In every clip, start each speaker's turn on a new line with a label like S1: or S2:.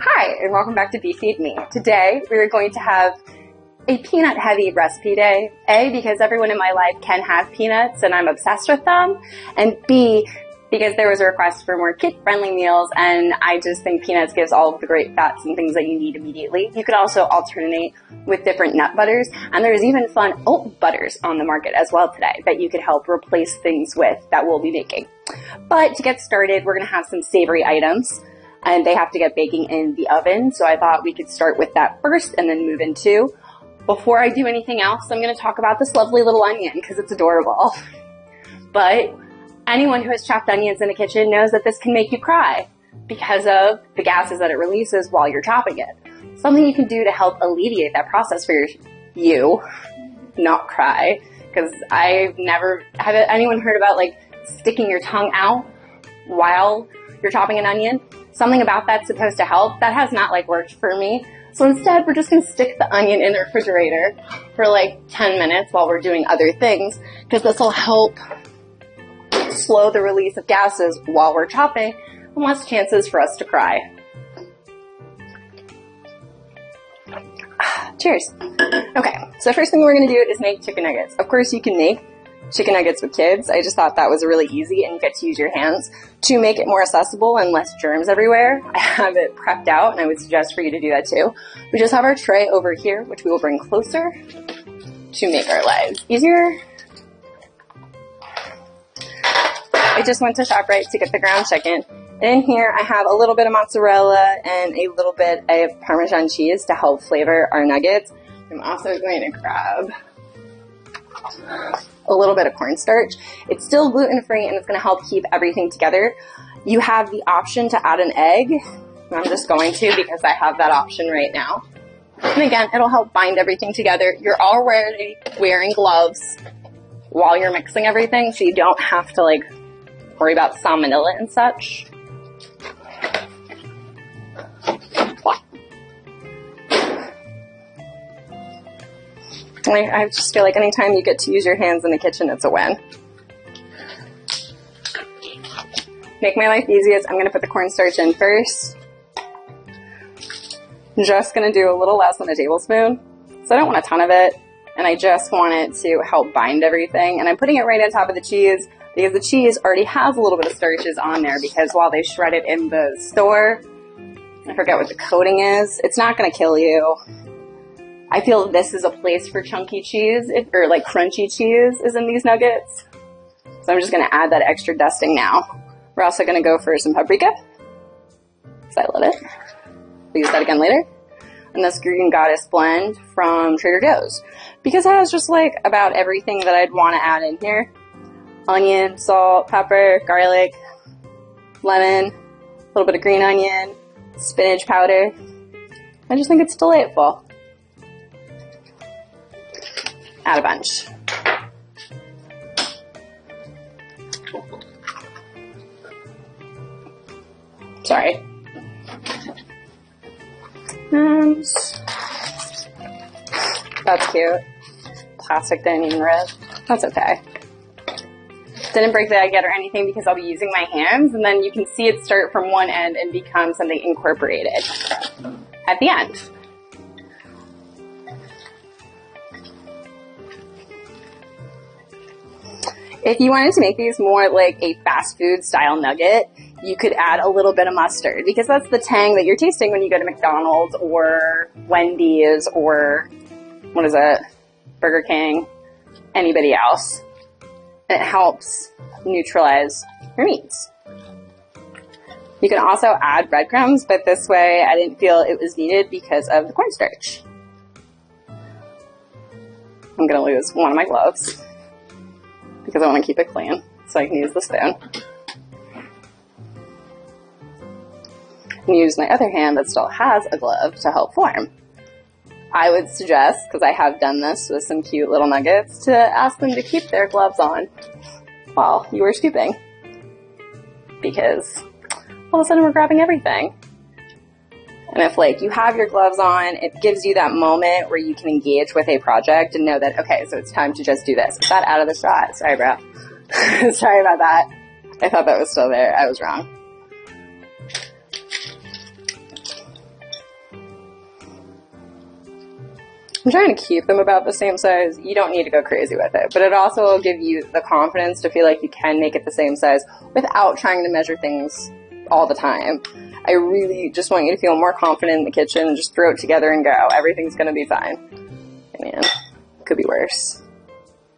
S1: Hi, and welcome back to Feed Me. Today, we are going to have a peanut-heavy recipe day. A, because everyone in my life can have peanuts, and I'm obsessed with them. And B, because there was a request for more kid-friendly meals, and I just think peanuts gives all of the great fats and things that you need immediately. You could also alternate with different nut butters, and there's even fun oat butters on the market as well today that you could help replace things with that we'll be making. But to get started, we're going to have some savory items, and they have to get baking in the oven, so I thought we could start with that first and then move into. Before I do anything else, I'm going to talk about this lovely little onion because it's adorable. But anyone who has chopped onions in the kitchen knows that this can make you cry because of the gases that it releases while you're chopping it. Something you can do to help alleviate that process for you, not cry, because I've never, have anyone heard about like sticking your tongue out while you're chopping an onion? Something about that's supposed to help. That has not worked for me. So instead, we're just going to stick the onion in the refrigerator for 10 minutes while we're doing other things, because this will help slow the release of gases while we're chopping and less chances for us to cry. Cheers. Okay, so first thing we're going to do is make chicken nuggets. Of course, you can make chicken nuggets with kids. I just thought that was really easy and you get to use your hands to make it more accessible and less germs everywhere. I have it prepped out and I would suggest for you to do that too. We just have our tray over here, which we will bring closer to make our lives easier. I just went to ShopRite to get the ground chicken. In here I have a little bit of mozzarella and a little bit of Parmesan cheese to help flavor our nuggets. I'm also going to grab a little bit of cornstarch. It's still gluten-free and it's going to help keep everything together. You have the option to add an egg. I'm just going to because I have that option right now. And again, it'll help bind everything together. You're already wearing gloves while you're mixing everything, so you don't have to worry about salmonella and such. I just feel like anytime you get to use your hands in the kitchen, it's a win. Make my life easiest, I'm going to put the cornstarch in first. I'm just going to do a little less than a tablespoon. So I don't want a ton of it, and I just want it to help bind everything. And I'm putting it right on top of the cheese because the cheese already has a little bit of starches on there, because while they shred it in the store, I forget what the coating is, it's not going to kill you. I feel this is a place for chunky cheese, or crunchy cheese is in these nuggets. So I'm just going to add that extra dusting now. We're also going to go for some paprika. So I let it. We'll use that again later. And this Green Goddess blend from Trader Joe's, because it has just about everything that I'd want to add in here. Onion, salt, pepper, garlic, lemon, a little bit of green onion, spinach powder. I just think it's delightful. Add a bunch. Sorry. And that's cute. Plastic didn't even rip. That's okay. Didn't break the egg yet or anything because I'll be using my hands, and then you can see it start from one end and become something incorporated at the end. If you wanted to make these more like a fast food style nugget, you could add a little bit of mustard, because that's the tang that you're tasting when you go to McDonald's or Wendy's or, Burger King, anybody else. And it helps neutralize your meats. You can also add breadcrumbs, but this way I didn't feel it was needed because of the cornstarch. I'm going to lose one of my gloves because I want to keep it clean so I can use the spoon. And use my other hand that still has a glove to help form. I would suggest, because I have done this with some cute little nuggets, to ask them to keep their gloves on while you are scooping. Because all of a sudden we're grabbing everything. And if you have your gloves on, it gives you that moment where you can engage with a project and know that, okay, so it's time to just do this. Is that out of the shot? Sorry, bro. Sorry about that. I thought that was still there. I was wrong. I'm trying to keep them about the same size. You don't need to go crazy with it, but it also will give you the confidence to feel like you can make it the same size without trying to measure things all the time. I really just want you to feel more confident in the kitchen and just throw it together and go. Everything's going to be fine. I mean, it could be worse.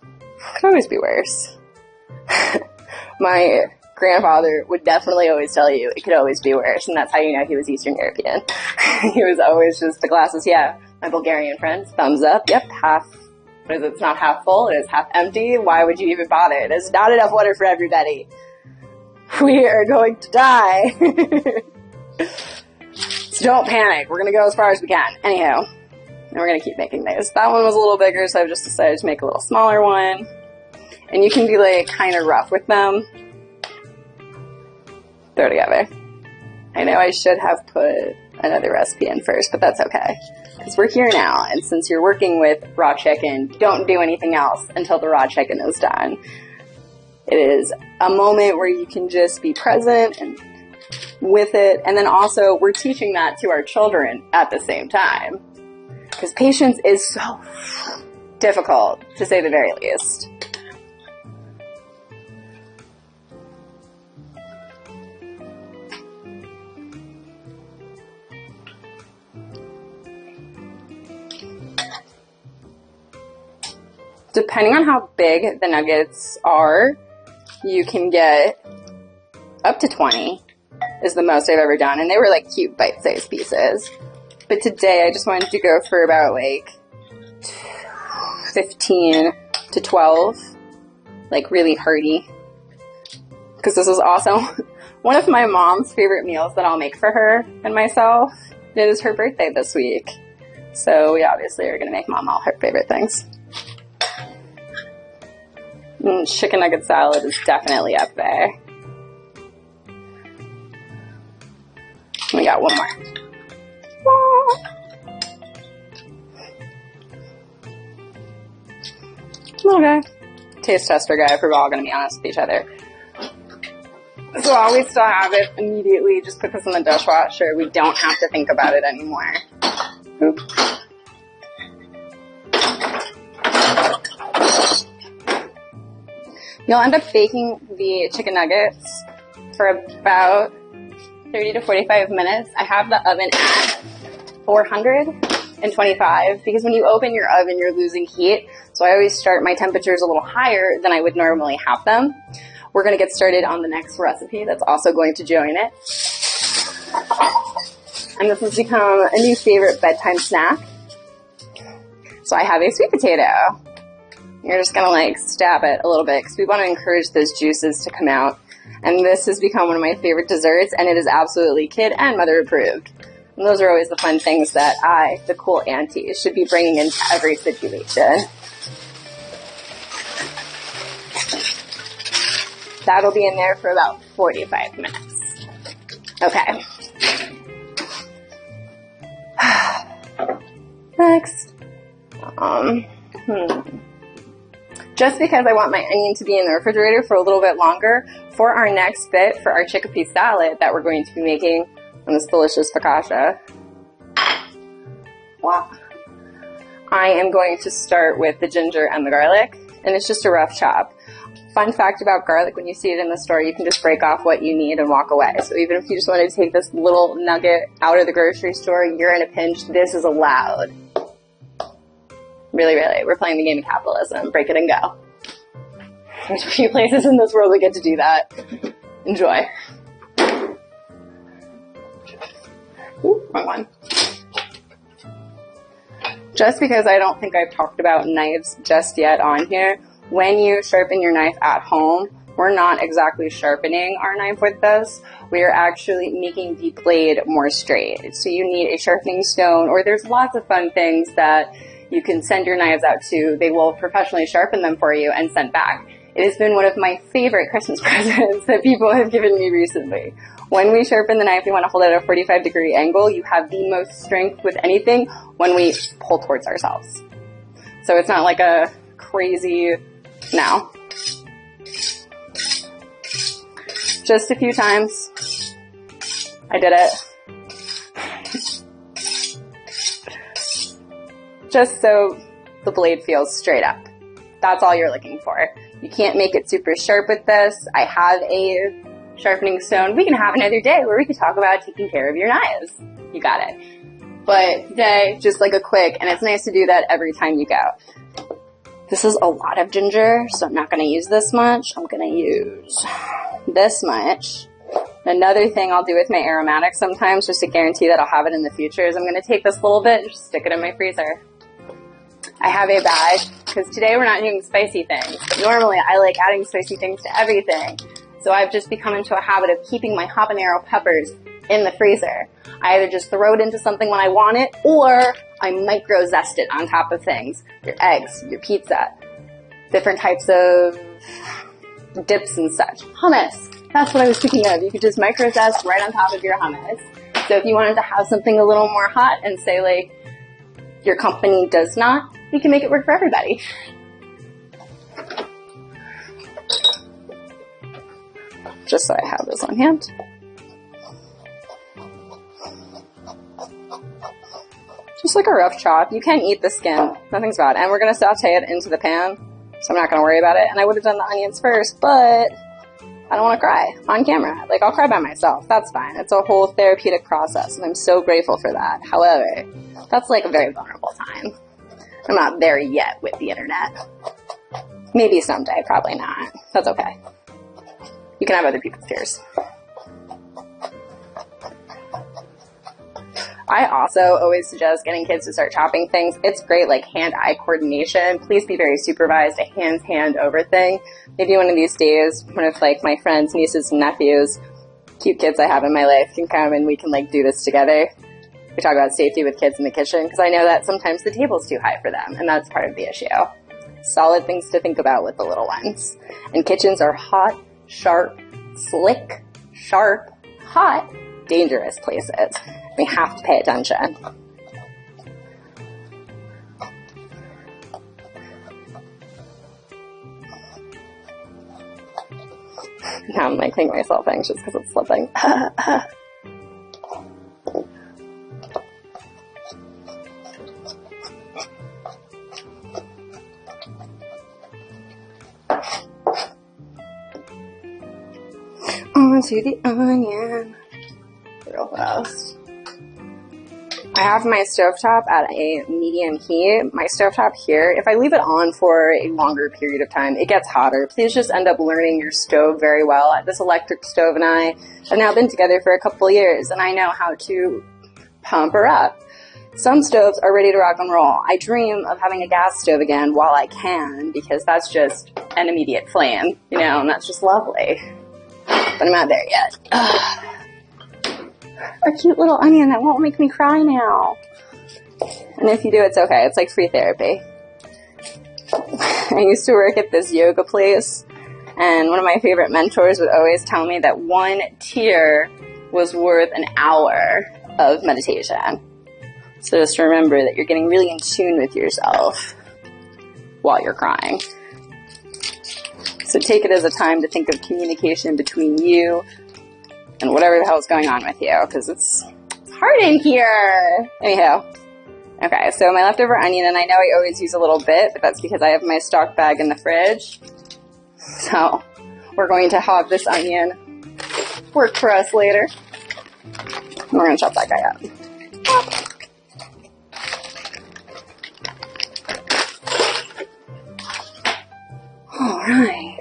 S1: It could always be worse. My grandfather would definitely always tell you it could always be worse, and that's how you know he was Eastern European. He was always just the glasses, yeah. My Bulgarian friends, thumbs up, yep, half, what is it, it's not half full, it is half empty. Why would you even bother? There's not enough water for everybody. We are going to die. So don't panic, we're gonna go as far as we can. Anyhow, and we're gonna keep making these. That one was a little bigger, so I've just decided to make a little smaller one. And you can be like kind of rough with them. Throw together. I know I should have put another recipe in first, but that's okay. Because we're here now, and since you're working with raw chicken, don't do anything else until the raw chicken is done. It is a moment where you can just be present and with it, and then also we're teaching that to our children at the same time. Because patience is so difficult, to say the very least. Depending on how big the nuggets are, you can get up to 20 is the most I've ever done. And they were like cute bite-sized pieces. But today I just wanted to go for about like 15 to 12, like really hearty. Because this is also one of my mom's favorite meals that I'll make for her and myself. It is her birthday this week. So we obviously are going to make mom all her favorite things. Chicken nugget salad is definitely up there. We got one more. Okay. Taste tester guy, if we're all going to be honest with each other. So while we still have it, immediately just put this in the dishwasher. We don't have to think about it anymore. Oops. You'll end up baking the chicken nuggets for about 30 to 45 minutes. I have the oven at 425 because when you open your oven, you're losing heat. So I always start my temperatures a little higher than I would normally have them. We're going to get started on the next recipe that's also going to join it. And this has become a new favorite bedtime snack. So I have a sweet potato. You're just going to like stab it a little bit because we want to encourage those juices to come out. And this has become one of my favorite desserts, and it is absolutely kid and mother approved. And those are always the fun things that I, the cool auntie, should be bringing into every situation. That'll be in there for about 45 minutes. Okay. Next. Just because I want my onion to be in the refrigerator for a little bit longer, for our next bit, for our chickpea salad that we're going to be making on this delicious focaccia. Wow. I am going to start with the ginger and the garlic, and it's just a rough chop. Fun fact about garlic, when you see it in the store, you can just break off what you need and walk away. So even if you just wanted to take this little nugget out of the grocery store, you're in a pinch, this is allowed. Really, really. We're playing the game of capitalism. Break it and go. There's a few places in this world we get to do that. Enjoy. Ooh, wrong one. Just because I don't think I've talked about knives just yet on here, when you sharpen your knife at home, we're not exactly sharpening our knife with this. We are actually making the blade more straight. So you need a sharpening stone, or there's lots of fun things that you can send your knives out to. They will professionally sharpen them for you and send back. It has been one of my favorite Christmas presents that people have given me recently. When we sharpen the knife, we want to hold it at a 45-degree angle. You have the most strength with anything when we pull towards ourselves. So it's not like a crazy, no. Just a few times. I did it. just so the blade feels straight up. That's all you're looking for. You can't make it super sharp with this. I have a sharpening stone. We can have another day where we can talk about taking care of your knives. You got it. But today, just like a quick, and it's nice to do that every time you go. This is a lot of ginger, so I'm not going to use this much. I'm going to use this much. Another thing I'll do with my aromatics sometimes, just to guarantee that I'll have it in the future, is I'm going to take this little bit and just stick it in my freezer. I have a bag, because today we're not doing spicy things. But normally I like adding spicy things to everything. So I've just become into a habit of keeping my habanero peppers in the freezer. I either just throw it into something when I want it, or I micro zest it on top of things. Your eggs, your pizza, different types of dips and such. Hummus. That's what I was thinking of. You could just micro zest right on top of your hummus. So if you wanted to have something a little more hot and say like your company does not, you can make it work for everybody. Just so I have this on hand. Just like a rough chop. You can eat the skin. Nothing's bad. And we're going to saute it into the pan, so I'm not going to worry about it. And I would have done the onions first, but I don't want to cry on camera. Like, I'll cry by myself. That's fine. It's a whole therapeutic process, and I'm so grateful for that. However, that's like a very vulnerable time. I'm not there yet with the internet. Maybe someday. Probably not. That's okay. You can have other people's tears. I also always suggest getting kids to start chopping things. It's great, like hand-eye coordination. Please be very supervised, a hands-hand over thing. Maybe one of these days, one of like my friends, nieces, and nephews, cute kids I have in my life, can come and we can like do this together. We talk about safety with kids in the kitchen, because I know that sometimes the table's too high for them, and that's part of the issue. Solid things to think about with the little ones. And kitchens are hot, sharp, slick, sharp, hot, dangerous places. We have to pay attention. Now I'm making myself anxious because it's slipping. Onto the onion. Real fast. I have my stovetop at a medium heat. My stovetop here, if I leave it on for a longer period of time, it gets hotter. Please just end up learning your stove very well. This electric stove and I have now been together for a couple of years, and I know how to pump her up. Some stoves are ready to rock and roll. I dream of having a gas stove again while I can, because that's just an immediate flame, you know, and that's just lovely. But I'm not there yet. Ugh. A cute little onion that won't make me cry now. And if you do, it's okay. It's like free therapy. I used to work at this yoga place, and one of my favorite mentors would always tell me that one tear was worth an hour of meditation. So just remember that you're getting really in tune with yourself while you're crying. So take it as a time to think of communication between you and whatever the hell is going on with you, because it's hard in here. Anyhow. Okay, so my leftover onion, and I know I always use a little bit, but that's because I have my stock bag in the fridge. So we're going to have this onion work for us later. And we're going to chop that guy up. Alright.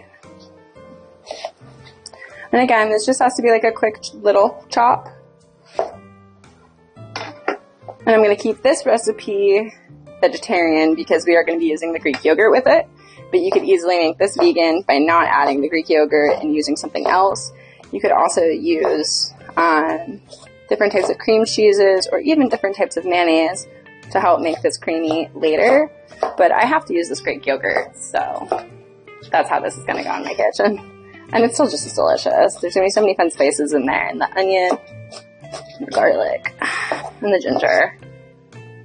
S1: And again, this just has to be like a quick little chop. And I'm going to keep this recipe vegetarian because we are going to be using the Greek yogurt with it. But you could easily make this vegan by not adding the Greek yogurt and using something else. You could also use different types of cream cheeses or even different types of mayonnaise to help make this creamy later. But I have to use this Greek yogurt, so that's how this is going to go in my kitchen. And it's still just as delicious. There's going to be so many fun spices in there. And the onion, and the garlic, and the ginger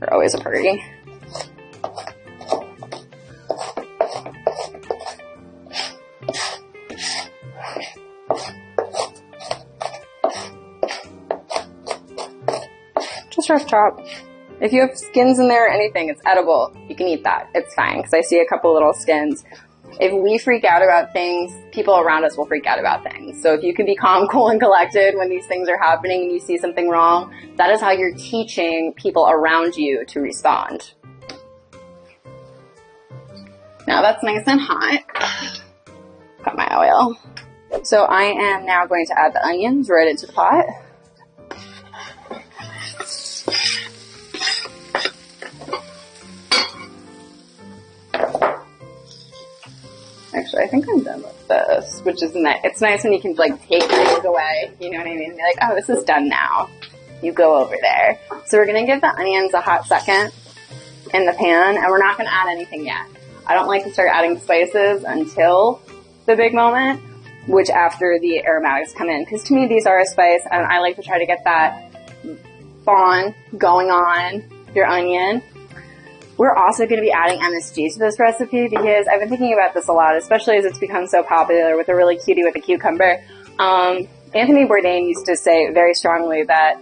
S1: are always a party. Just rough chop. If you have skins in there or anything, it's edible. You can eat that. It's fine, because I see a couple little skins. If we freak out about things, people around us will freak out about things. So if you can be calm, cool, and collected when these things are happening and you see something wrong, that is how you're teaching people around you to respond. Now that's nice and hot. Got my oil. So I am now going to add the onions right into the pot. Actually, I think I'm done with this, which is nice. It's nice when you can like take things away, you know what I mean? Be like, oh, this is done now. You go over there. So we're gonna give the onions a hot second in the pan, and we're not gonna add anything yet. I don't like to start adding spices until the big moment, which after the aromatics come in, because to me these are a spice, and I like to try to get that fawn going on your onion. We're also going to be adding MSG to this recipe because I've been thinking about this a lot, especially as it's become so popular with a really cutie with a cucumber. Anthony Bourdain used to say very strongly that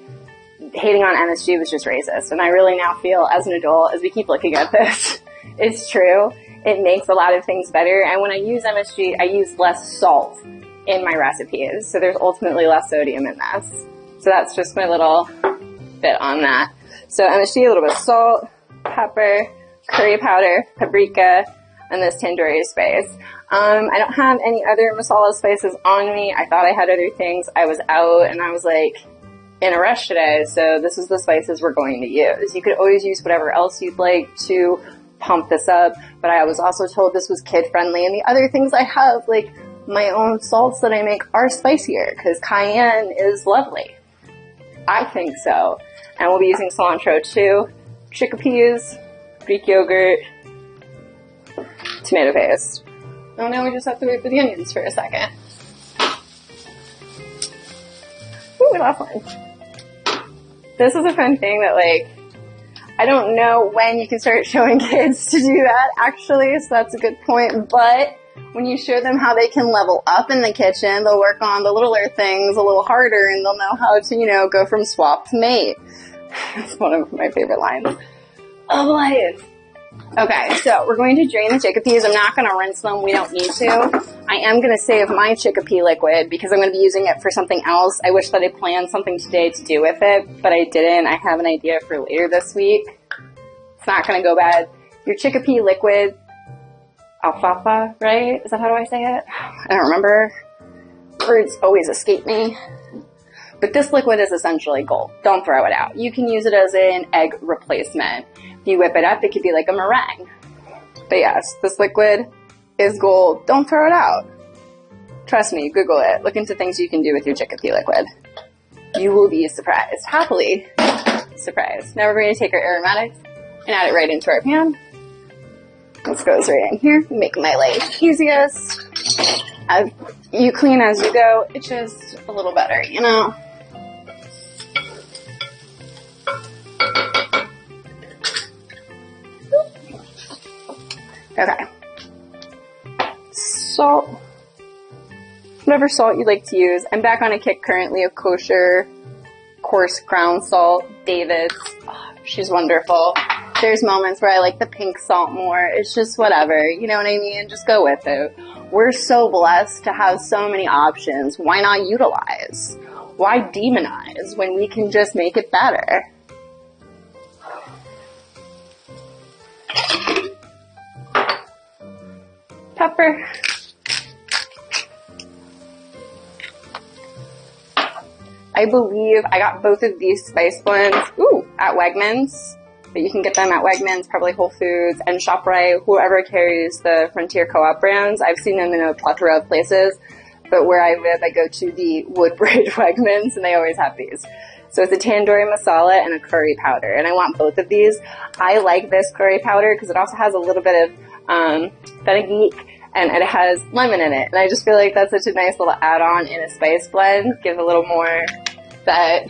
S1: hating on MSG was just racist, and I really now feel as an adult, as we keep looking at this, it's true. It makes a lot of things better, and when I use MSG, I use less salt in my recipes, so there's ultimately less sodium in this. So that's just my little bit on that. So MSG, a little bit of salt, pepper, curry powder, paprika, and this tandoori spice. I don't have any other masala spices on me. I thought I had other things. I was out and I was like in a rush today, so this is the spices we're going to use. You could always use whatever else you'd like to pump this up, but I was also told this was kid friendly, and the other things I have, like my own salts that I make, are spicier because cayenne is lovely. I think so. And we'll be using cilantro too. Chickpeas, Greek yogurt, tomato paste. Oh, now we just have to wait for the onions for a second. Ooh, we lost one. This is a fun thing that, like, I don't know when you can start showing kids to do that, actually, so that's a good point, but when you show them how they can level up in the kitchen, they'll work on the littler things a little harder, and they'll know how to, you know, go from swap to mate. That's one of my favorite lines of life. Okay, so we're going to drain the chickpeas. I'm not going to rinse them. We don't need to. I am going to save my chickpea liquid because I'm going to be using it for something else. I wish that I planned something today to do with it, but I didn't. I have an idea for later this week. It's not going to go bad. Your chickpea liquid, alfalfa, right? Is that how do I say it? I don't remember. Words always escape me. But this liquid is essentially gold. Don't throw it out. You can use it as an egg replacement. If you whip it up, it could be like a meringue. But yes, this liquid is gold. Don't throw it out. Trust me, Google it. Look into things you can do with your chickpea liquid. You will be surprised. Happily surprised. Now we're going to take our aromatics and add it right into our pan. This goes right in here. Make my life easiest. As you clean as you go, it's just a little better, you know? Okay. Salt. Whatever salt you like to use. I'm back on a kick currently of kosher, coarse ground salt. David's. Oh, she's wonderful. There's moments where I like the pink salt more. It's just whatever. You know what I mean? Just go with it. We're so blessed to have so many options. Why not utilize? Why demonize when we can just make it better? Pepper. I believe I got both of these spice blends, at Wegmans. But you can get them at Wegmans, probably Whole Foods, and ShopRite, whoever carries the Frontier Co-op brands. I've seen them in a plethora of places, but where I live, I go to the Woodbridge Wegmans, and they always have these. So it's a tandoori masala and a curry powder, and I want both of these. I like this curry powder because it also has a little bit of fenugreek, and it has lemon in it, and I just feel like that's such a nice little add-on in a spice blend. Give a little more that,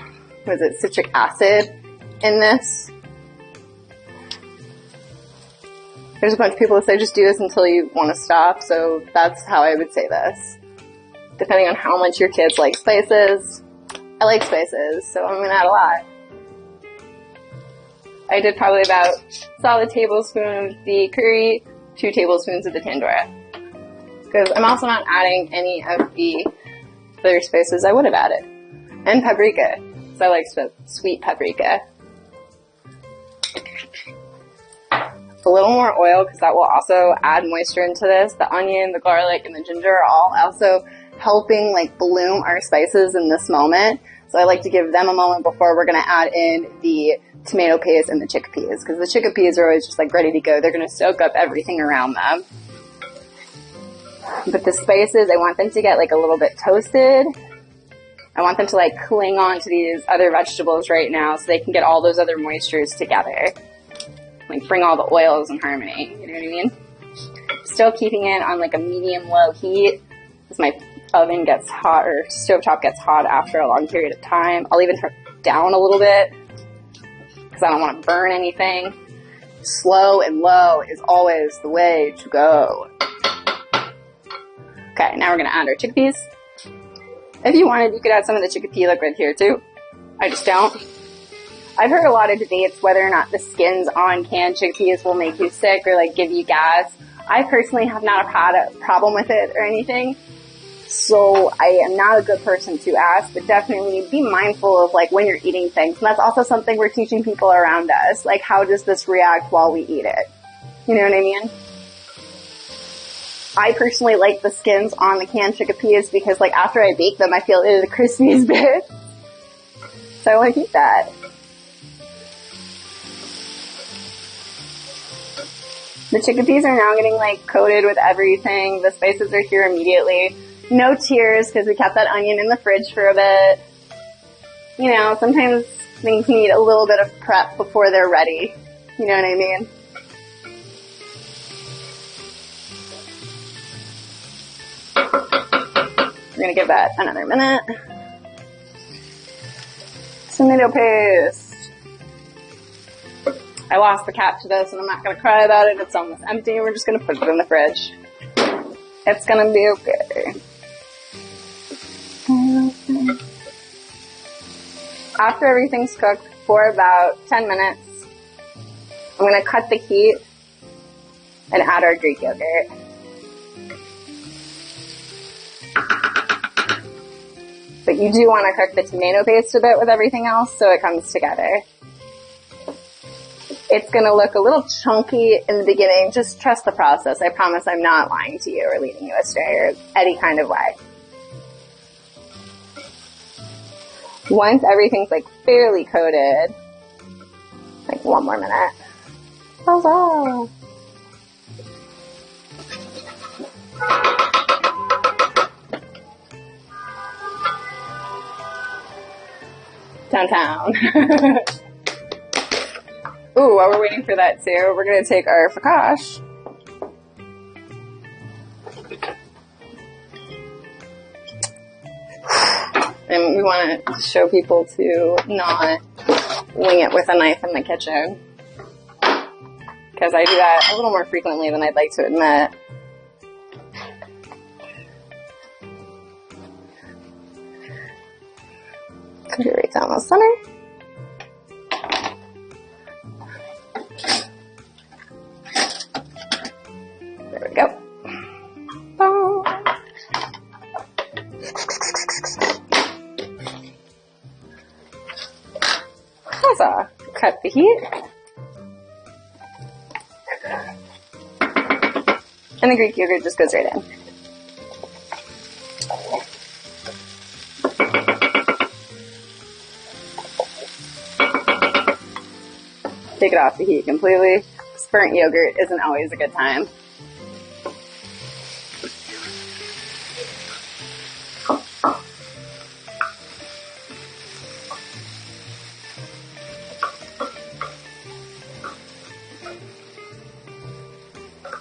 S1: citric acid in this. There's a bunch of people that say just do this until you want to stop, so that's how I would say this. Depending on how much your kids like spices. I like spices, so I'm going to add a lot. I did probably about a solid tablespoon of the curry, 2 tablespoons of the tandoori. Because I'm also not adding any of the other spices I would have added. And paprika. So I like sweet paprika. A little more oil because that will also add moisture into this. The onion, the garlic, and the ginger are all also helping like bloom our spices in this moment. So I like to give them a moment before we're going to add in the tomato paste and the chickpeas, because the chickpeas are always just like ready to go. They're going to soak up everything around them. But the spices, I want them to get like a little bit toasted. I want them to like cling on to these other vegetables right now so they can get all those other moistures together. Like bring all the oils in harmony, you know what I mean? Still keeping it on like a medium-low heat because my oven gets hot, or stovetop gets hot after a long period of time. I'll even turn it down a little bit because I don't want to burn anything. Slow and low is always the way to go. Okay, now we're going to add our chickpeas. If you wanted, you could add some of the chickpea liquid here too. I just don't. I've heard a lot of debates whether or not the skins on canned chickpeas will make you sick or like give you gas. I personally have not had a problem with it or anything. So I am not a good person to ask, but definitely be mindful of like when you're eating things. And that's also something we're teaching people around us. Like, how does this react while we eat it? You know what I mean? I personally like the skins on the canned chickpeas because like after I bake them, I feel it is the crispiest bit. So I want to keep that. The chickpeas are now getting like coated with everything. The spices are here immediately. No tears because we kept that onion in the fridge for a bit. You know, sometimes things need a little bit of prep before they're ready. You know what I mean? We're going to give that another minute. Tomato paste. I lost the cap to this and I'm not going to cry about it. It's almost empty. We're just going to put it in the fridge. It's going to be okay. After everything's cooked for about 10 minutes, I'm going to cut the heat and add our Greek yogurt. But you do want to cook the tomato paste a bit with everything else so it comes together. It's going to look a little chunky in the beginning. Just trust the process. I promise I'm not lying to you or leading you astray or any kind of way. Once everything's like fairly coated, like one more minute. Huzzah! Downtown. Ooh, while we're waiting for that too, we're going to take our focaccia. And we want to show people to not wing it with a knife in the kitchen. Because I do that a little more frequently than I'd like to admit. Put it right down the center. There we go. Boom. Huzzah. Cut the heat. And the Greek yogurt just goes right in. Take it off the heat completely. Burnt yogurt isn't always a good time.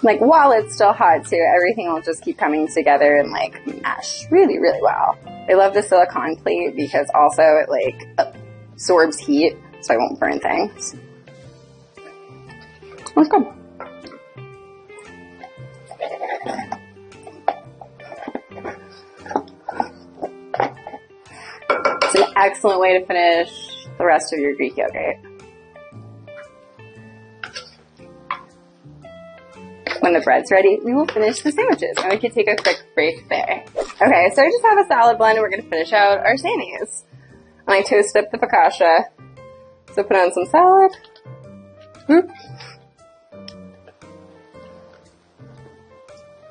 S1: Like while it's still hot too, everything will just keep coming together and like mash really, really well. I love the silicone plate because also it like absorbs heat so I won't burn things. That's good. It's an excellent way to finish the rest of your Greek yogurt. when the bread's ready, we will finish the sandwiches and we can take a quick break there. Okay, so I just have a salad blend and we're gonna finish out our Sannies. And I toast up the focaccia. So put on some salad.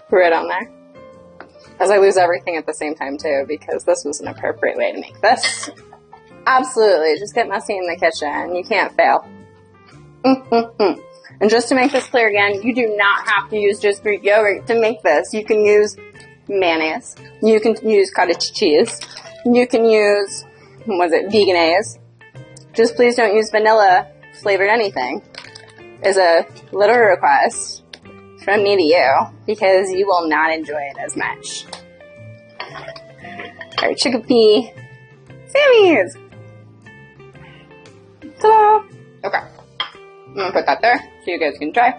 S1: Put it on there. As I lose everything at the same time too, because this was an appropriate way to make this. Absolutely, just get messy in the kitchen. You can't fail. And just to make this clear again, you do not have to use just Greek yogurt to make this. You can use mayonnaise. You can use cottage cheese. You can use, veganese. Just please don't use vanilla flavored anything. Is a little request from me to you, because you will not enjoy it as much. Our chickpea Sannies! Ta-da! Okay. I'm gonna put that there so you guys can try.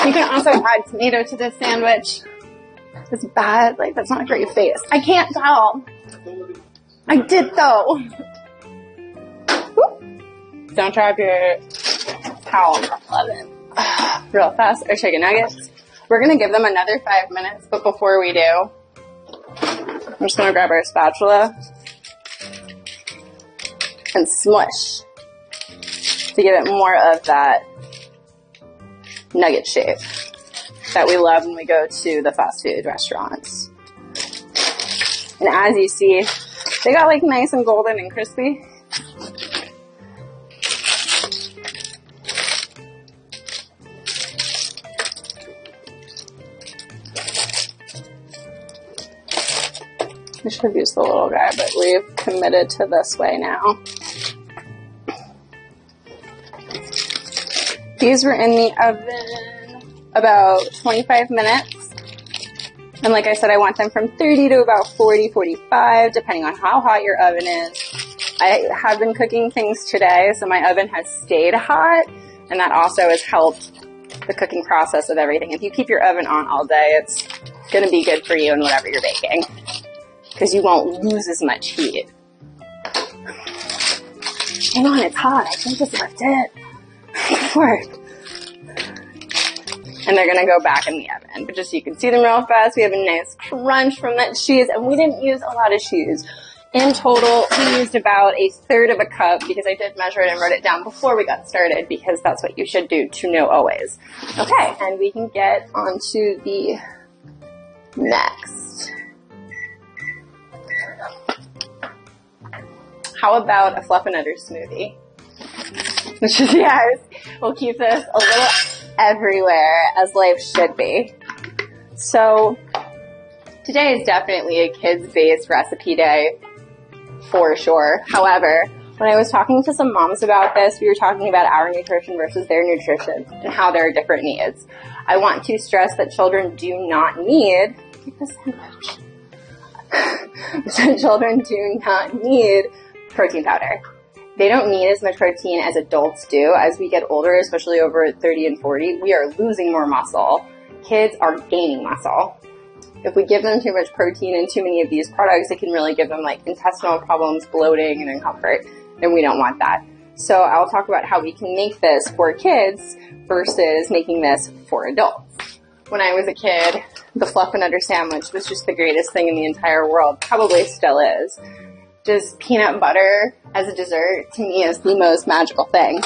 S1: You can also add tomato to this sandwich. It's bad, like that's not a great face. I can't tell. I did though. Don't drop your towel in the oven. Real fast. Our chicken nuggets. We're gonna give them another 5 minutes, but before we do, I'm just gonna grab our spatula and smush to give it more of that nugget shape that we love when we go to the fast food restaurants. And as you see, they got like nice and golden and crispy. We should have used the little guy, but we've committed to this way now. These were in the oven about 25 minutes. And like I said, I want them from 30 to about 40, 45, depending on how hot your oven is. I have been cooking things today, so my oven has stayed hot, and that also has helped the cooking process of everything. If you keep your oven on all day, it's going to be good for you in whatever you're baking, because you won't lose as much heat. Hang on, it's hot. I can just lift it. Good work. And they're gonna go back in the oven. But just so you can see them real fast, we have a nice crunch from that cheese, and we didn't use a lot of cheese. In total, we used about 1/3 of a cup, because I did measure it and wrote it down before we got started, because that's what you should do to know always. Okay, and we can get onto the next. How about a fluffernutter smoothie? Which is, yes, we'll keep this a little everywhere, as life should be. So, today is definitely a kids-based recipe day, for sure. However, when I was talking to some moms about this, we were talking about our nutrition versus their nutrition, and how there are different needs. I want to stress that children do not need, keep this sandwich. So children do not need protein powder. They don't need as much protein as adults do. As we get older, especially over 30 and 40, we are losing more muscle. Kids are gaining muscle. If we give them too much protein and too many of these products, it can really give them like intestinal problems, bloating, and discomfort, and we don't want that. So I'll talk about how we can make this for kids versus making this for adults. When I was a kid, the fluffernutter sandwich was just the greatest thing in the entire world. Probably still is. Just peanut butter as a dessert, to me, is the most magical thing.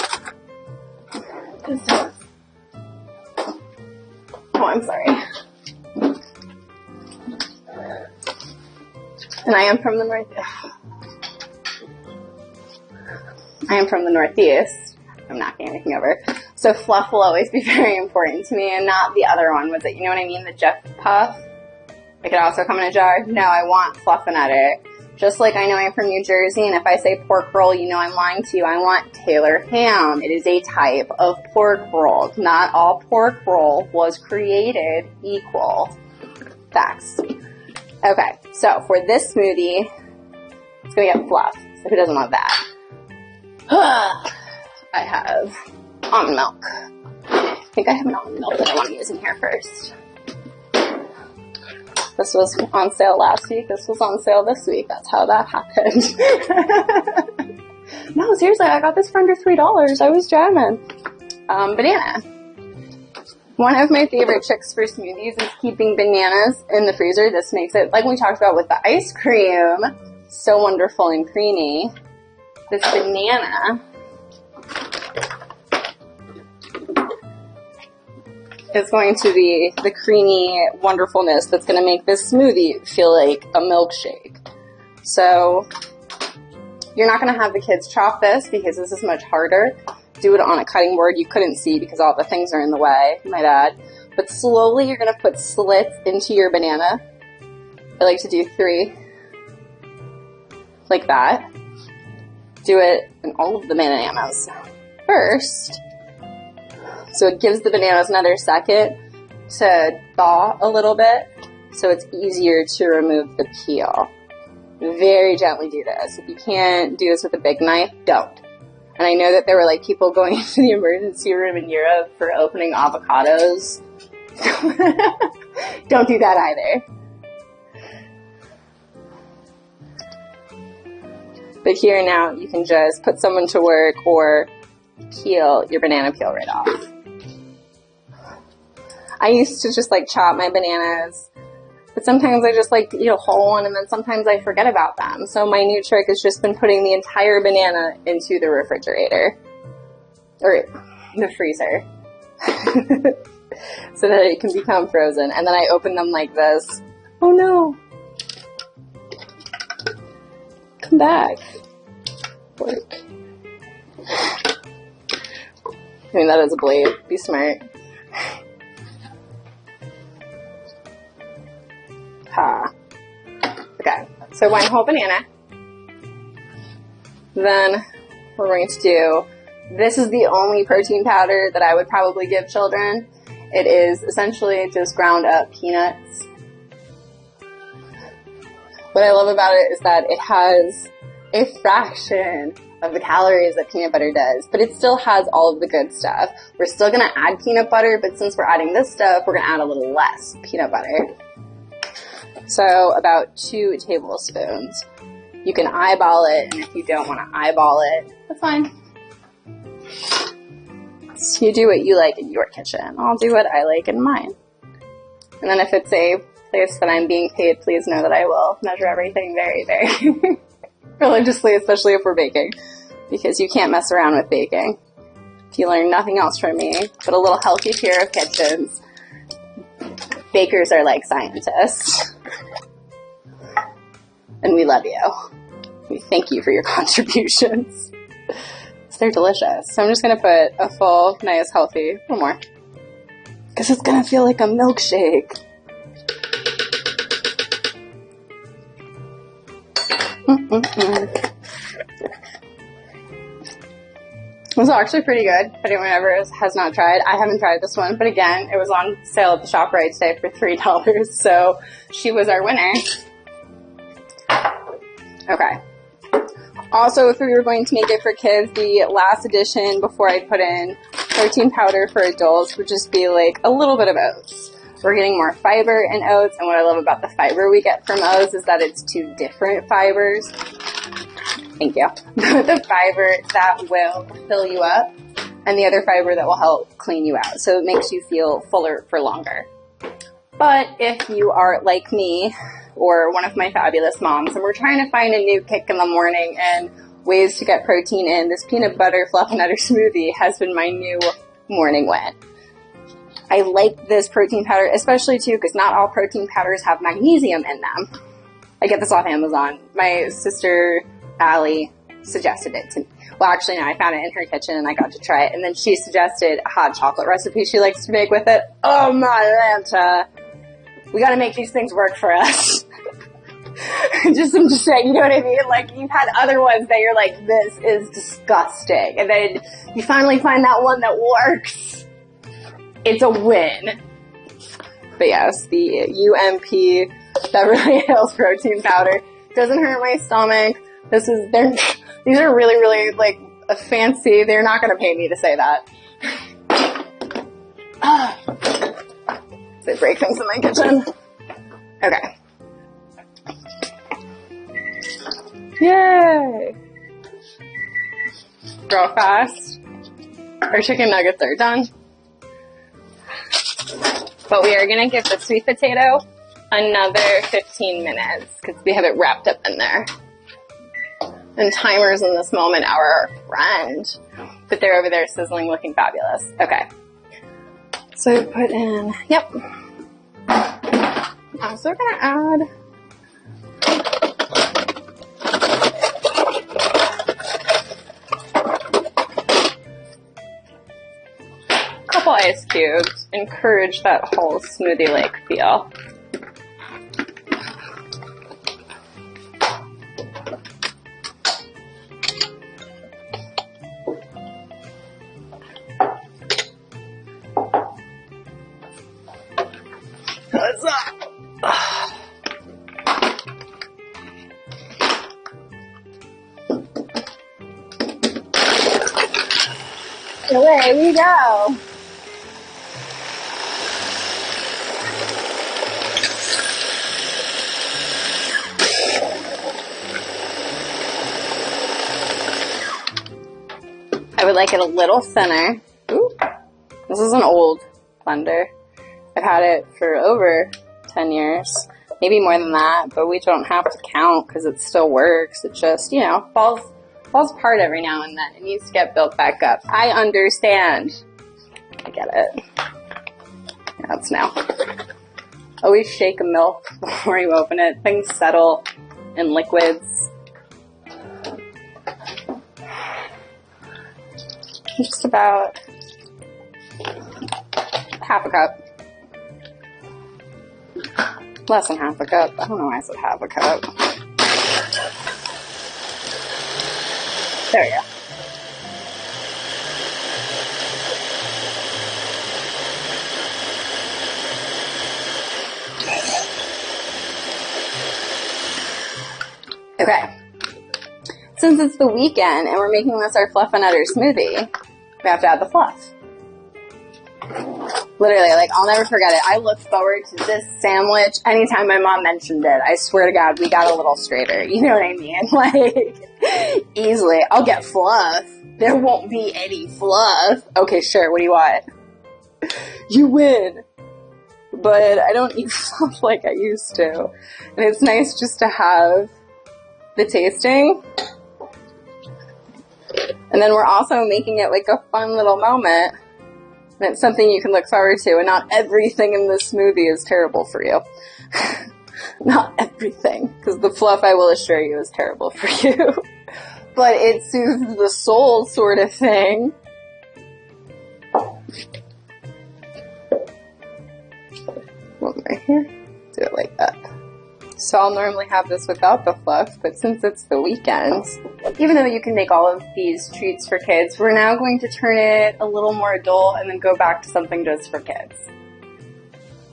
S1: Oh, I'm sorry. And I am from the Northeast. I'm not getting anything over. So fluff will always be very important to me, and not the other one. Was it, you know what I mean? The Jeff Puff? It could also come in a jar. No, I want fluffernutter. Just like I know I'm from New Jersey, and if I say pork roll, you know I'm lying to you. I want Taylor ham. It is a type of pork roll. Not all pork roll was created equal. Facts. Okay, so for this smoothie, it's going to get fluff. So who doesn't love that? I have almond milk. I think I have an almond milk that I want to use in here first. This was on sale last week. This was on sale this week. That's how that happened. No, seriously, I got this for under $3. I was jamming. Banana. One of my favorite tricks for smoothies is keeping bananas in the freezer. This makes it, like we talked about with the ice cream, so wonderful and creamy. This banana is going to be the creamy wonderfulness that's going to make this smoothie feel like a milkshake. So you're not going to have the kids chop this because this is much harder. Do it on a cutting board. You couldn't see because all the things are in the way, my bad. But slowly you're going to put slits into your banana. I like to do 3. Like that. Do it in all of the bananas first. So it gives the bananas another second to thaw a little bit. So it's easier to remove the peel. Very gently do this. If you can't do this with a big knife, don't. And I know that there were like people going into the emergency room in Europe for opening avocados. Don't do that either. But here now you can just put someone to work or peel your banana peel right off. I used to just like chop my bananas, but sometimes I just like to eat a whole one and then sometimes I forget about them. So my new trick has just been putting the entire banana into the refrigerator. Or the freezer. So that it can become frozen. And then I open them like this. Oh no. Come back. Work. I mean, that is a blade. Be smart. Ha. Okay, so 1 whole banana. Then we're going to do, this is the only protein powder that I would probably give children. It is essentially just ground up peanuts. What I love about it is that it has a fraction of the calories that peanut butter does, but it still has all of the good stuff. We're still going to add peanut butter, but since we're adding this stuff, we're going to add a little less peanut butter. So about 2 tablespoons. You can eyeball it, and if you don't want to eyeball it, that's fine. So you do what you like in your kitchen. I'll do what I like in mine. And then if it's a place that I'm being paid, please know that I will measure everything very, very religiously, especially if we're baking, because you can't mess around with baking. If you learn nothing else from me but a little healthy pair of kitchens, bakers are like scientists. And we love you. We thank you for your contributions. So they're delicious. So I'm just going to put a full, nice, healthy, one more. Because it's going to feel like a milkshake. This is actually pretty good. If anyone ever has not tried, I haven't tried this one, but again, it was on sale at the ShopRite today for $3, so she was our winner. Okay. Also, if we were going to make it for kids, the last addition before I put in protein powder for adults would just be like a little bit of oats. We're getting more fiber in oats, and what I love about the fiber we get from oats is that it's 2 different fibers. Thank you. The fiber that will fill you up, and the other fiber that will help clean you out. So it makes you feel fuller for longer. But if you are like me, or one of my fabulous moms, and we're trying to find a new kick in the morning and ways to get protein in, this peanut butter fluffernutter smoothie has been my new morning win. I like this protein powder, especially too, because not all protein powders have magnesium in them. I get this off Amazon. My sister, Allie, suggested it to me. Well, actually, no, I found it in her kitchen and I got to try it. And then she suggested a hot chocolate recipe she likes to make with it. Oh my Lanta. We gotta make these things work for us. I'm just saying, you know what I mean? Like, you've had other ones that you're like, this is disgusting. And then you finally find that one that works. It's a win. But yes, the UMP Beverly Hills protein powder doesn't hurt my stomach. These are really, really, like, a fancy, they're not gonna pay me to say that. They break things in my kitchen. Okay. Yay! real fast. Our chicken nuggets are done. But we are going to give the sweet potato another 15 minutes because we have it wrapped up in there. And timers in this moment are our friend. But they're over there sizzling, looking fabulous. Okay. So put in, yep. I'm also going to add a couple ice cubes. Encourage that whole smoothie-like feel. What's up? Away we go. I would like it a little thinner. Ooh, this is an old blender. I've had it for over 10 years, maybe more than that, but we don't have to count because it still works. It just, you know, falls apart every now and then. It needs to get built back up. I understand. I get it. Yeah, that's now. Always shake a milk before you open it. Things settle in liquids. Just about half a cup. Less than half a cup. I don't know why I said half a cup. There we go. Okay. Since it's the weekend and we're making this our fluff and udder smoothie, we have to add the fluff. Literally, like, I'll never forget it. I look forward to this sandwich anytime my mom mentioned it. I swear to God, we got a little straighter. You know what I mean? Like, easily. I'll get fluff. There won't be any fluff. Okay, sure. What do you want? You win. But I don't eat fluff like I used to. And it's nice just to have the tasting. And then we're also making it like a fun little moment. And it's something you can look forward to, and not everything in this smoothie is terrible for you. Not everything, because the fluff, I will assure you, is terrible for you. But it soothes the soul sort of thing. One right here. Do it like that. So I'll normally have this without the fluff, but since it's the weekend, even though you can make all of these treats for kids, we're now going to turn it a little more adult and then go back to something just for kids.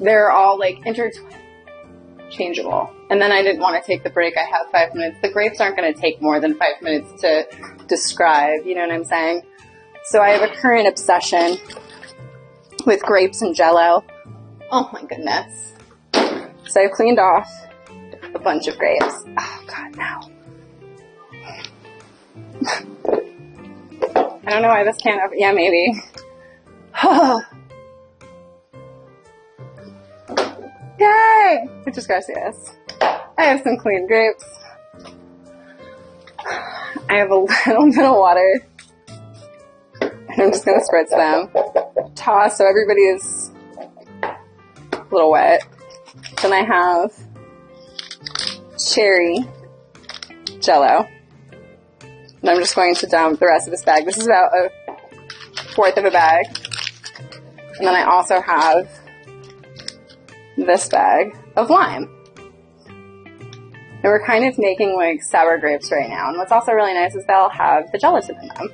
S1: They're all like interchangeable. And then I didn't want to take the break. I have 5 minutes. The grapes aren't going to take more than 5 minutes to describe, you know what I'm saying? So I have a current obsession with grapes and Jell-O. Oh my goodness. So I've cleaned off a bunch of grapes. Oh God, no. I don't know why this can't open. Yeah, maybe. Yay! I just gotta see this. I have some clean grapes. I have a little bit of water. And I'm just gonna spritz them. Toss so everybody is a little wet. Then I have cherry Jell-O. And I'm just going to dump the rest of this bag. This is about 1/4 of a bag. And then I also have this bag of lime. And we're kind of making like sour grapes right now. And what's also really nice is they'll have the gelatin in them.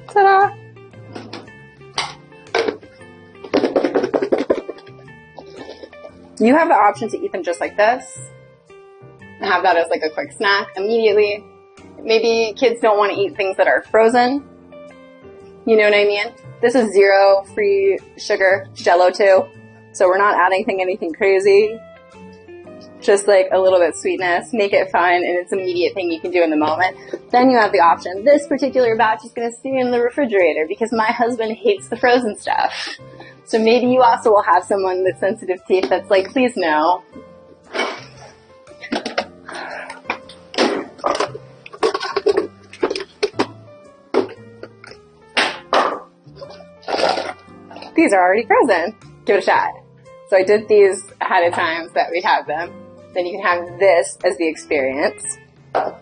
S1: Ta-da! You have the option to eat them just like this and have that as like a quick snack immediately. Maybe kids don't want to eat things that are frozen. You know what I mean? This is 0 free sugar Jell-O too. So we're not adding anything crazy. just like a little bit of sweetness, make it fun, and it's an immediate thing you can do in the moment. Then you have the option. This particular batch is going to stay in the refrigerator because my husband hates the frozen stuff. So maybe you also will have someone with sensitive teeth that's like, please no. These are already frozen. Give it a shot. So I did these ahead of time so that we'd have them. Then you can have this as the experience. I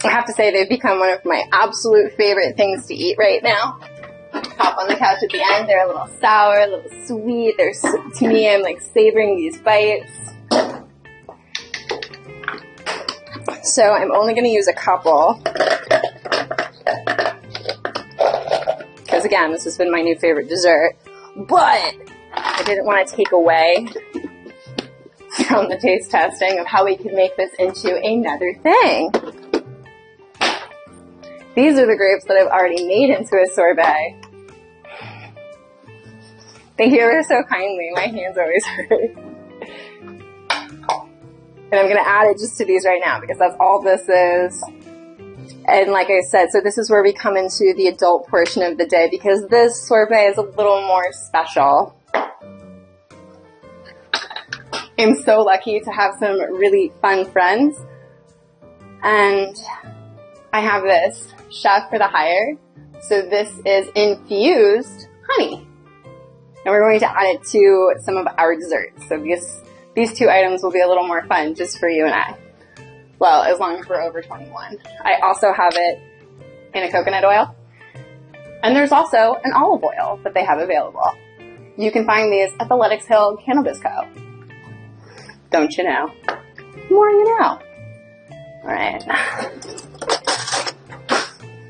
S1: have to say they've become one of my absolute favorite things to eat right now. Pop on the couch at the end. They're a little sour, a little sweet. To me, I'm like savoring these bites. So I'm only going to use a couple. Because again, this has been my new favorite dessert. But I didn't want to take away from the taste testing of how we could make this into another thing. These are the grapes that I've already made into a sorbet. Thank you ever so kindly. My hands always hurt. And I'm going to add it just to these right now because that's all this is. And like I said, so this is where we come into the adult portion of the day because this sorbet is a little more special. I'm so lucky to have some really fun friends. And I have this Chef for the Hire. So this is infused honey. And we're going to add it to some of our desserts. So these two items will be a little more fun just for you and I. Well, as long as we're over 21. I also have it in a coconut oil. And there's also an olive oil that they have available. You can find these at the Lenox Hill Cannabis Co. Don't you know? The more you know. Alright.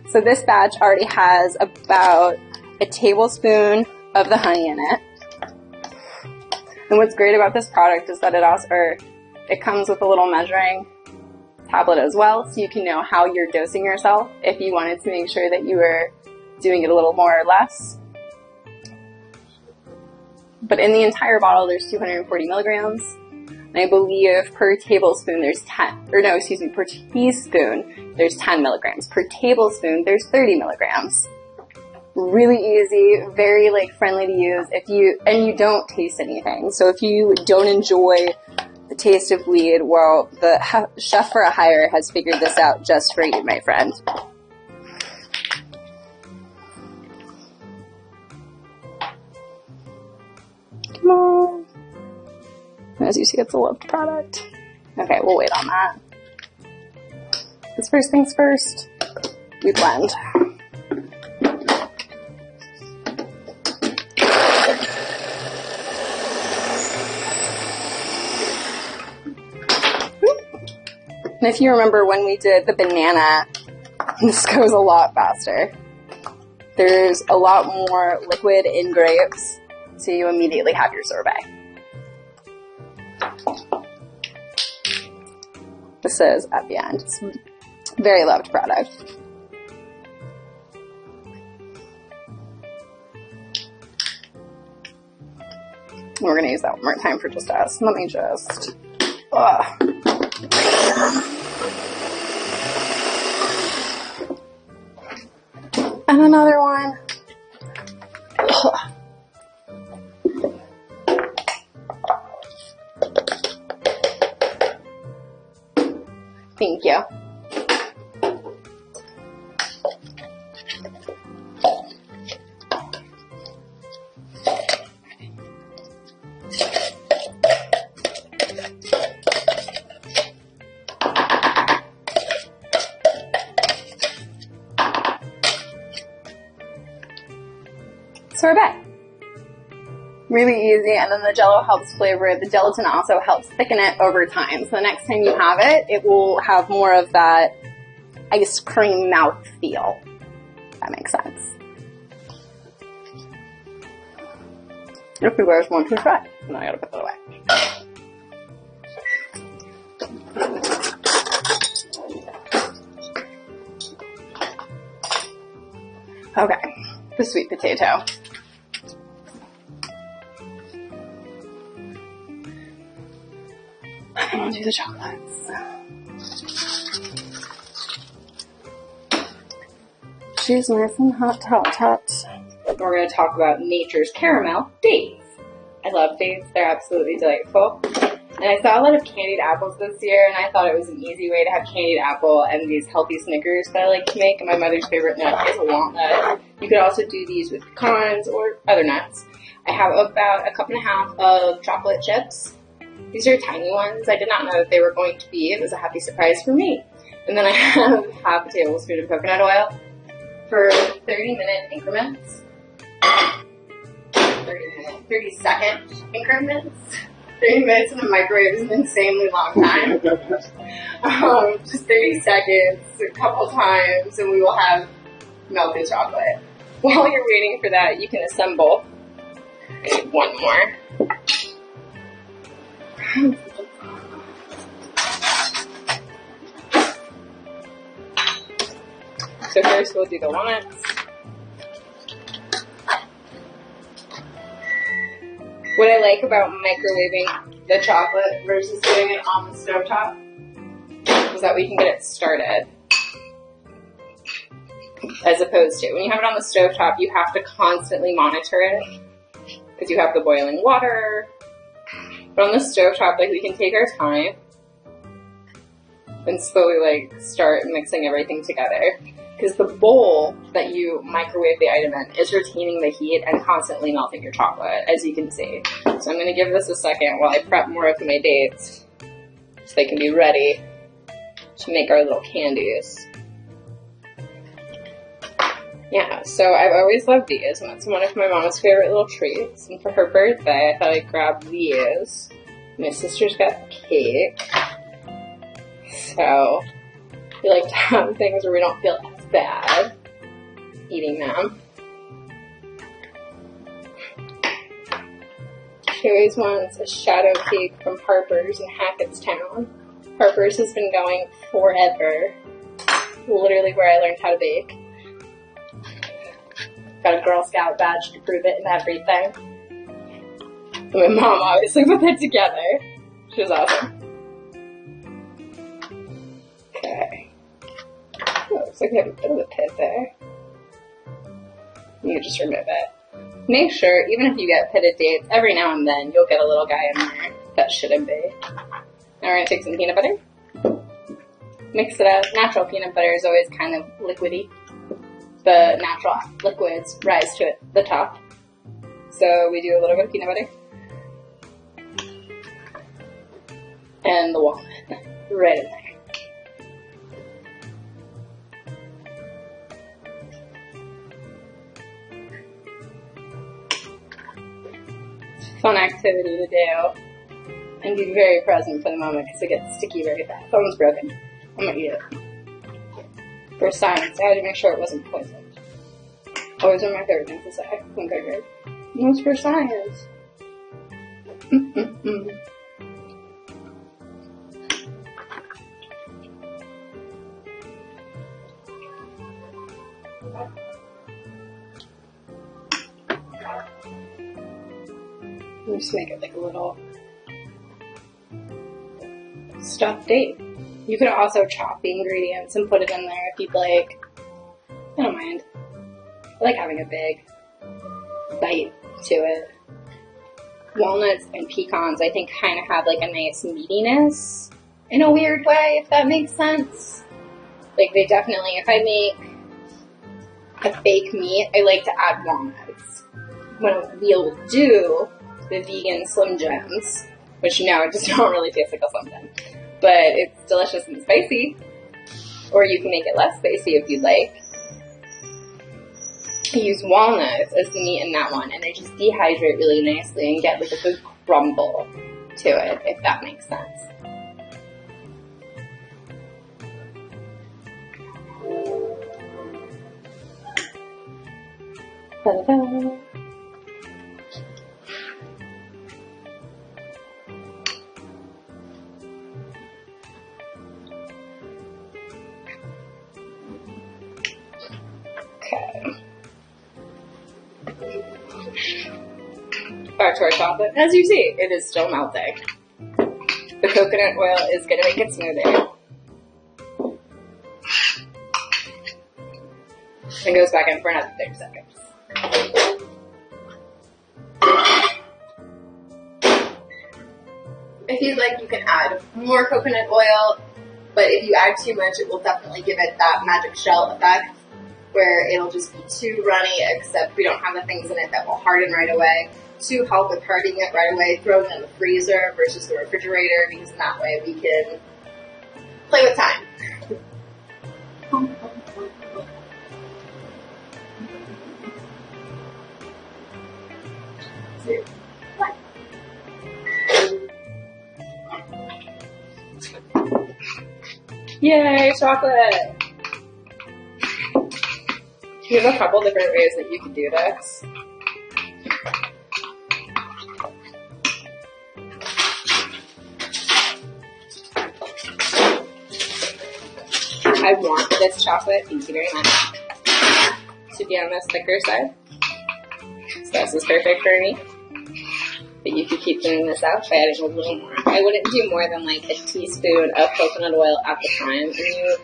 S1: So this batch already has about a tablespoon of the honey in it. And what's great about this product is that it comes with a little measuring tablet as well, so you can know how you're dosing yourself if you wanted to make sure that you were doing it a little more or less. But in the entire bottle, there's 240 milligrams. And I believe per tablespoon, per teaspoon, there's 10 milligrams. Per tablespoon, there's 30 milligrams. Really easy, very friendly to use and you don't taste anything. So if you don't enjoy the taste of weed, well, the Chef for a Hire has figured this out just for you, my friend. Come on. As you see, it's a loved product. Okay, we'll wait on that. Because first things first, we blend. And if you remember when we did the banana, this goes a lot faster. There's a lot more liquid in grapes, so you immediately have your sorbet. This is at the end. It's a very loved product. We're going to use that one more time for just us. Let me just... And another one. Thank you. Sorbet. Really easy, and then the Jell-O helps flavor it. The gelatin also helps thicken it over time. So the next time you have it, it will have more of that ice cream mouth feel. If that makes sense. If you guys want to try, and I gotta put that away. Okay, the sweet potato. And I'll do the chocolates. She's nice and hot. We're going to talk about Nature's Caramel dates. I love dates. They're absolutely delightful. And I saw a lot of candied apples this year, and I thought it was an easy way to have candied apple and these healthy Snickers that I like to make. And my mother's favorite nut is a walnut. You could also do these with pecans or other nuts. I have about a cup and a half of chocolate chips. These are tiny ones. I did not know that they were going to be. It was a happy surprise for me. And then I have half a tablespoon of coconut oil for 30-minute increments. 30-second increments. 30 minutes in the microwave is an insanely long time. Just 30 seconds, a couple times, and we will have melted chocolate. While you're waiting for that, you can assemble. I need one more. So first we'll do the walnuts. What I like about microwaving the chocolate versus doing it on the stovetop is that we can get it started. As opposed to, when you have it on the stovetop, you have to constantly monitor it because you have the boiling water. But on the stovetop, like, we can take our time and slowly, like, start mixing everything together. Because the bowl that you microwave the item in is retaining the heat and constantly melting your chocolate, as you can see. So I'm going to give this a second while I prep more of my dates so they can be ready to make our little candies. Yeah, so I've always loved these, and that's one of my mom's favorite little treats. And for her birthday, I thought I'd grab these. My sister's got cake. So we like to have things where we don't feel as bad eating them. She always wants a shadow cake from Harper's in Hackettstown. Harper's has been going forever. Literally where I learned how to bake. Got a Girl Scout badge to prove it and everything. And my mom obviously put that together. She was awesome. Okay. Oh, looks like we have a bit of a pit there. You can just remove it. Make sure, even if you get pitted dates, every now and then you'll get a little guy in there that shouldn't be. Now we're going to take some peanut butter. Mix it up. Natural peanut butter is always kind of liquidy. The natural liquids rise to the top. So we do a little bit of peanut butter. And the walnut right in there. Fun activity to do. And be very present for the moment because it gets sticky very fast. That one's broken. I'm gonna eat it. For science, I had to make sure it wasn't poisoned. Always one of my favorite things to say. Okay, great. It was for science. Just make it like a little stuffed date. You could also chop the ingredients and put it in there if you'd like. I don't mind. I like having a big bite to it. Walnuts and pecans, I think, kind of have like a nice meatiness in a weird way, if that makes sense. Like, they definitely, if I make a fake meat, I like to add walnuts. When we'll do the vegan Slim Jims, which now it just don't really taste like a Slim Jim, but it's delicious and spicy. Or you can make it less spicy if you'd like. I use walnuts as the meat in that one, and they just dehydrate really nicely and get like a good crumble to it, if that makes sense. Ta-da! Back to our chocolate. As you see, it is still melting. The coconut oil is going to make it smoother. And goes back in for another 30 seconds. If you'd like, you can add more coconut oil, but if you add too much, it will definitely give it that magic shell effect where it'll just be too runny, except we don't have the things in it that will harden right away. To help with hardening it right away, throw it in the freezer versus the refrigerator, because in that way we can play with time. Yay, chocolate! We have a couple different ways that you can do this. I want this chocolate, thank you very much, to be on the thicker side. So this is perfect for me. But you could keep doing this out by adding a little more. I wouldn't do more than like a teaspoon of coconut oil at the time. And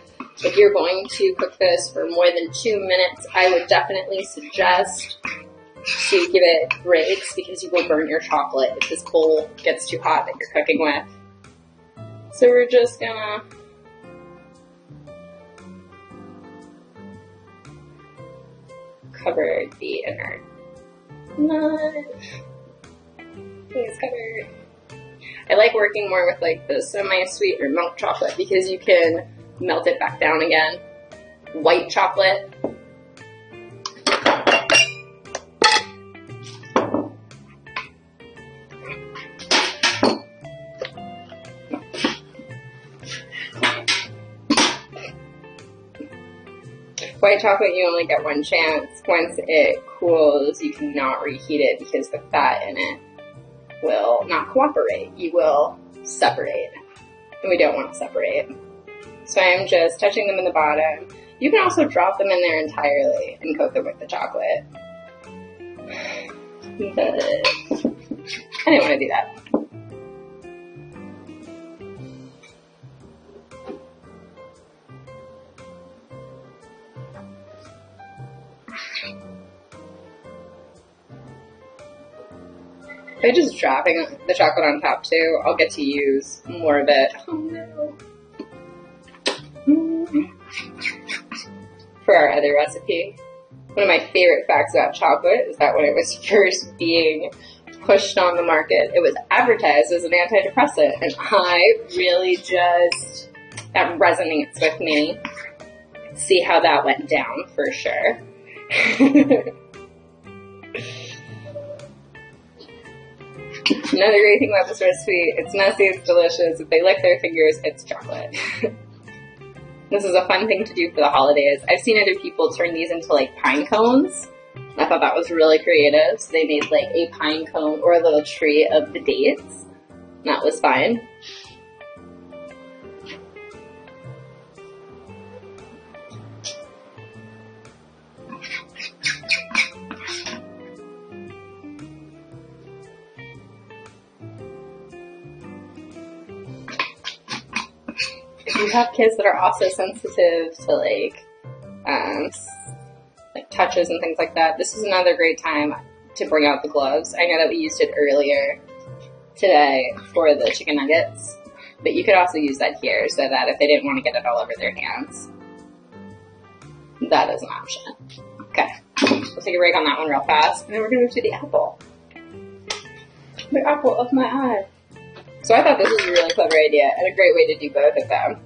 S1: if you're going to cook this for more than 2 minutes, I would definitely suggest to give it breaks because you will burn your chocolate if this bowl gets too hot that you're cooking with. So we're just gonna cover the inner knife. It's covered. I like working more with like the semi-sweet or milk chocolate because you can melt it back down again. White chocolate. White chocolate, you only get one chance. Once it cools, you cannot reheat it because the fat in it will not cooperate. You will separate. And we don't want to separate. So I'm just touching them in the bottom. You can also drop them in there entirely and coat them with the chocolate. But I didn't want to do that. By just dropping the chocolate on top too, I'll get to use more of it. Oh no. For our other recipe. One of my favorite facts about chocolate is that when it was first being pushed on the market, it was advertised as an antidepressant, and I really just, that resonates with me. See how that went down for sure. Another great thing about this recipe, it's messy, it's delicious. If they lick their fingers, it's chocolate. This is a fun thing to do for the holidays. I've seen other people turn these into like pine cones. I thought that was really creative. So they made like a pine cone or a little tree of the dates. That was fun. You have kids that are also sensitive to like touches and things like that. This is another great time to bring out the gloves. I know that we used it earlier today for the chicken nuggets, but you could also use that here so that if they didn't want to get it all over their hands, that is an option. Okay, we'll take a break on that one real fast, and then we're going to move to the apple. The apple of my eye. So I thought this was a really clever idea and a great way to do both of them.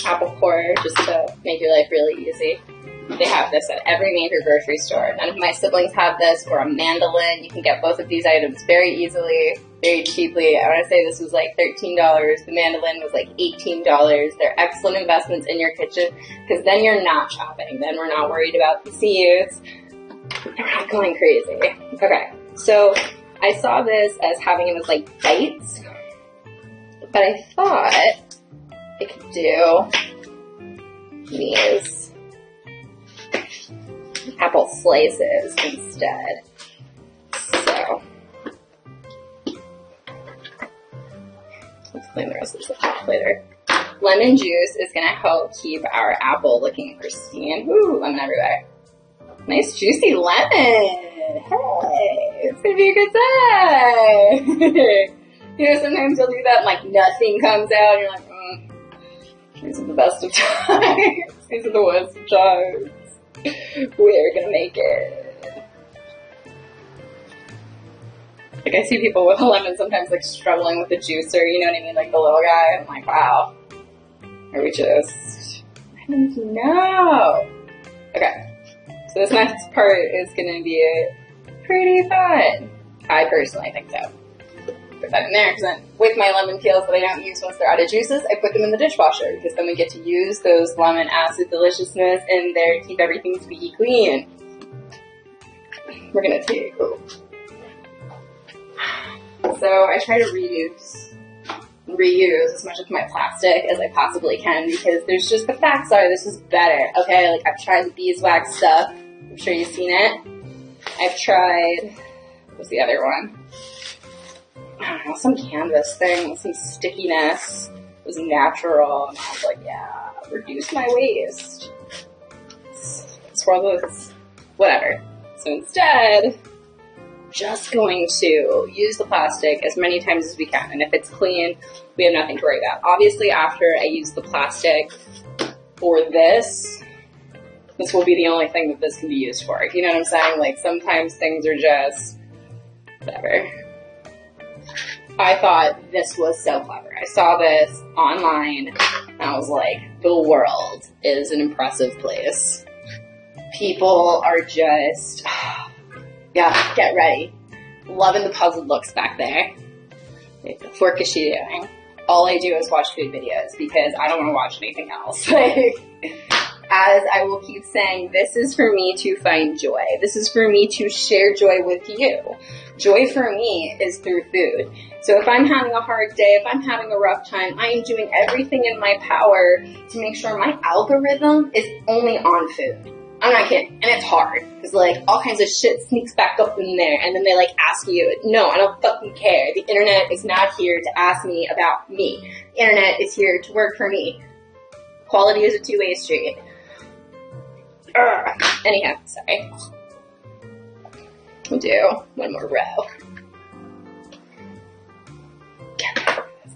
S1: Apple core, just to make your life really easy. They have this at every major grocery store. None of my siblings have this, or a mandolin. You can get both of these items very easily, very cheaply. I want to say this was like $13. The mandolin was like $18. They're excellent investments in your kitchen because then you're not shopping. Then we're not worried about PCUs. We're not going crazy. Okay, so I saw this as having it as like bites, but I thought I could do these apple slices instead. clean the rest of this up later. Lemon juice is going to help keep our apple looking pristine. Ooh, lemon everywhere. Nice juicy lemon. Hey, it's going to be a good day. You know, sometimes you'll do that and like nothing comes out and you're like, these are the best of times. These are the worst of times. We're going to make it. Like, I see people with a lemon sometimes, like, struggling with the juicer, you know what I mean? Like, the little guy. I'm like, wow. Are we just... I don't know. Okay. So this next part is going to be pretty fun. I personally think so. Put that in there, because then with my lemon peels that I don't use once they're out of juices, I put them in the dishwasher, because then we get to use those lemon acid deliciousness in there to keep everything squeaky clean. We're going to take... Ooh. So I try to reuse as much of my plastic as I possibly can, because there's just, the facts are this is better, okay? Like, I've tried the beeswax stuff. I'm sure you've seen it. I've tried, what's the other one? I don't know, some canvas thing with some stickiness. It was natural, and I was like, yeah, reduce my waste. It's one of those, whatever. So instead, just going to use the plastic as many times as we can, and if it's clean, we have nothing to worry about. Obviously, after I use the plastic for this will be the only thing that this can be used for. You know what I'm saying? Like, sometimes things are just whatever. I thought this was so clever. I saw this online, and I was like, the world is an impressive place. People are just... Yeah, get ready. Loving the puzzled looks back there. Wait, the fork is she doing? All I do is watch food videos because I don't want to watch anything else. As I will keep saying, this is for me to find joy. This is for me to share joy with you. Joy for me is through food. So if I'm having a hard day, if I'm having a rough time, I am doing everything in my power to make sure my algorithm is only on food. I'm not kidding. And it's hard. Because, like, all kinds of shit sneaks back up in there. And then they, like, ask you. No, I don't fucking care. The internet is not here to ask me about me. The internet is here to work for me. Quality is a two-way street. Anyhow, sorry. We'll do one more row.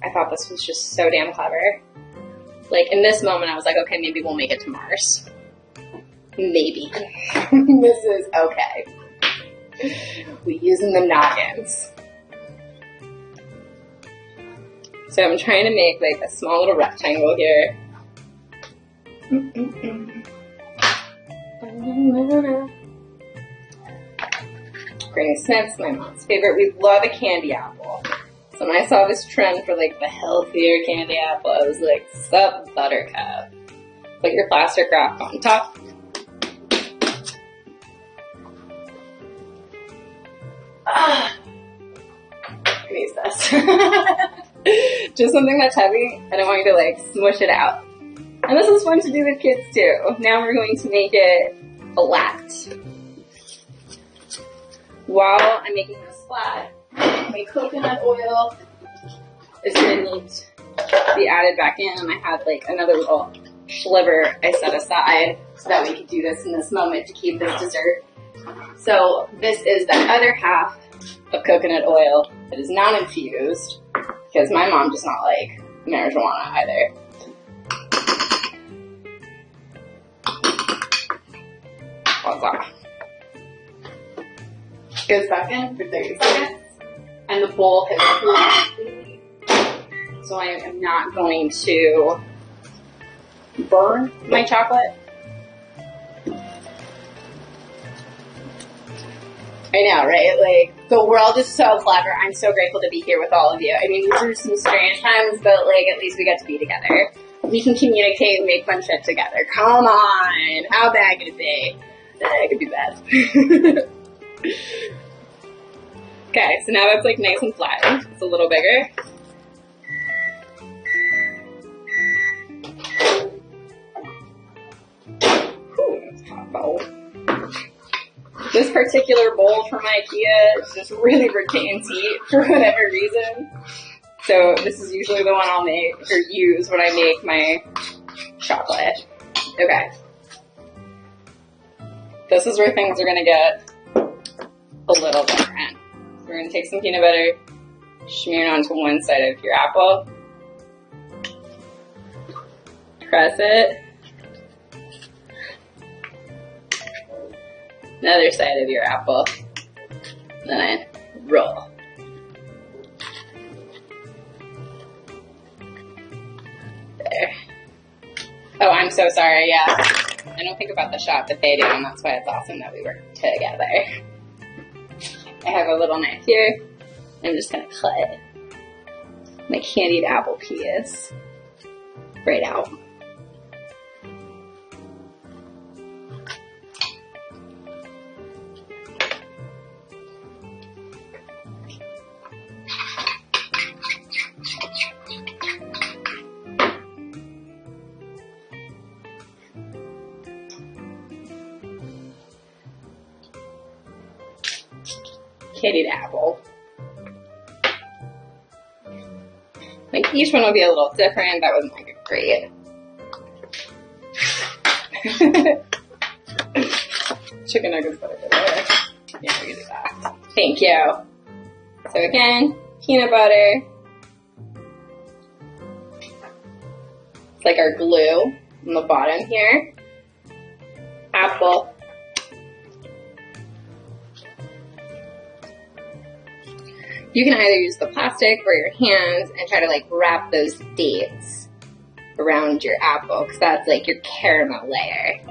S1: I thought this was just so damn clever. Like, in this moment, I was like, okay, maybe we'll make it to Mars. Maybe. This is okay. We're using the noggins. So I'm trying to make like a small little rectangle here. Granny Smith's my mom's favorite. We love a candy apple. So when I saw this trend for like the healthier candy apple, I was like, sup, buttercup. Put your plastic wrap on top. I use this. Just something that's heavy. I don't want you to like smush it out. And this is fun to do with kids too. Now we're going to make it flat. While I'm making this flat, my coconut oil is going to need to be added back in. And I had like another little sliver I set aside so that we could do this in this moment to keep this dessert. So this is the other half of coconut oil that is not infused because my mom does not like marijuana either. Voila. Goes back in for 30 seconds and the bowl has cooled completely. So I am not going to burn my chocolate. I know, right? Like, the world is so clever. I'm so grateful to be here with all of you. I mean, these are some strange times, but, like, at least we get to be together. We can communicate and make fun shit together. Come on! How bad could it be? It could be bad. Okay, so now that's, like, nice and flattened. It's a little bigger. Ooh, that's a hot bowl. This particular bowl from IKEA just really retains heat for whatever reason. So this is usually the one I'll make or use when I make my chocolate. Okay. This is where things are gonna get a little different. So we're gonna take some peanut butter, smear it onto one side of your apple, press it, another side of your apple, then roll. There. Oh, I'm so sorry, yeah. I don't think about the shot that they do, and that's why it's awesome that we work together. I have a little knife here. I'm just gonna cut my candied apple peas right out. Candied apple. Like each one will be a little different. That wasn't like a great. Chicken nuggets better go there. Yeah, we can do that. Thank you. So again, peanut butter. It's like our glue on the bottom here. Apple. You can either use the plastic or your hands and try to like wrap those dates around your apple because that's like your caramel layer.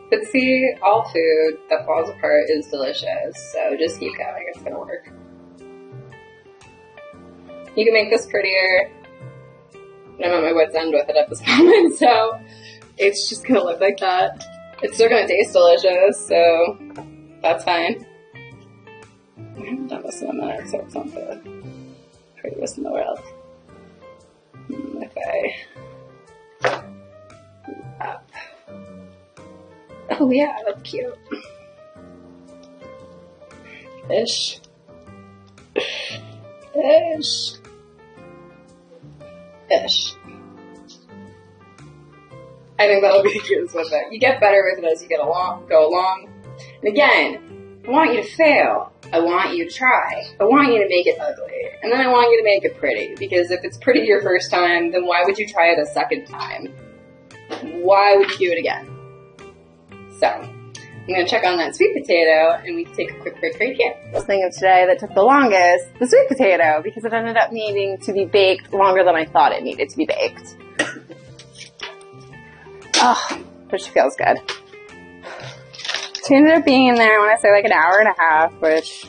S1: But see, all food that falls apart is delicious, so just keep going, it's gonna work. You can make this prettier. I'm at my wit's end with it at this moment, so it's just gonna look like that. It's still gonna taste delicious, so that's fine. I haven't done this in a minute, so it's not the prettiest in the world. Okay. Up. Oh yeah, that's cute. Fish. Fish. Fish. I think that'll be the cutest with it. You get better with it as you go along. And again, I want you to fail. I want you to try. I want you to make it ugly. And then I want you to make it pretty. Because if it's pretty your first time, then why would you try it a second time? Why would you do it again? So, I'm going to check on that sweet potato, and we can take a quick break right here. This thing of today that took the longest, the sweet potato, because it ended up needing to be baked longer than I thought it needed to be baked. Oh, which feels good. She ended up being in there, when I say like an hour and a half, which,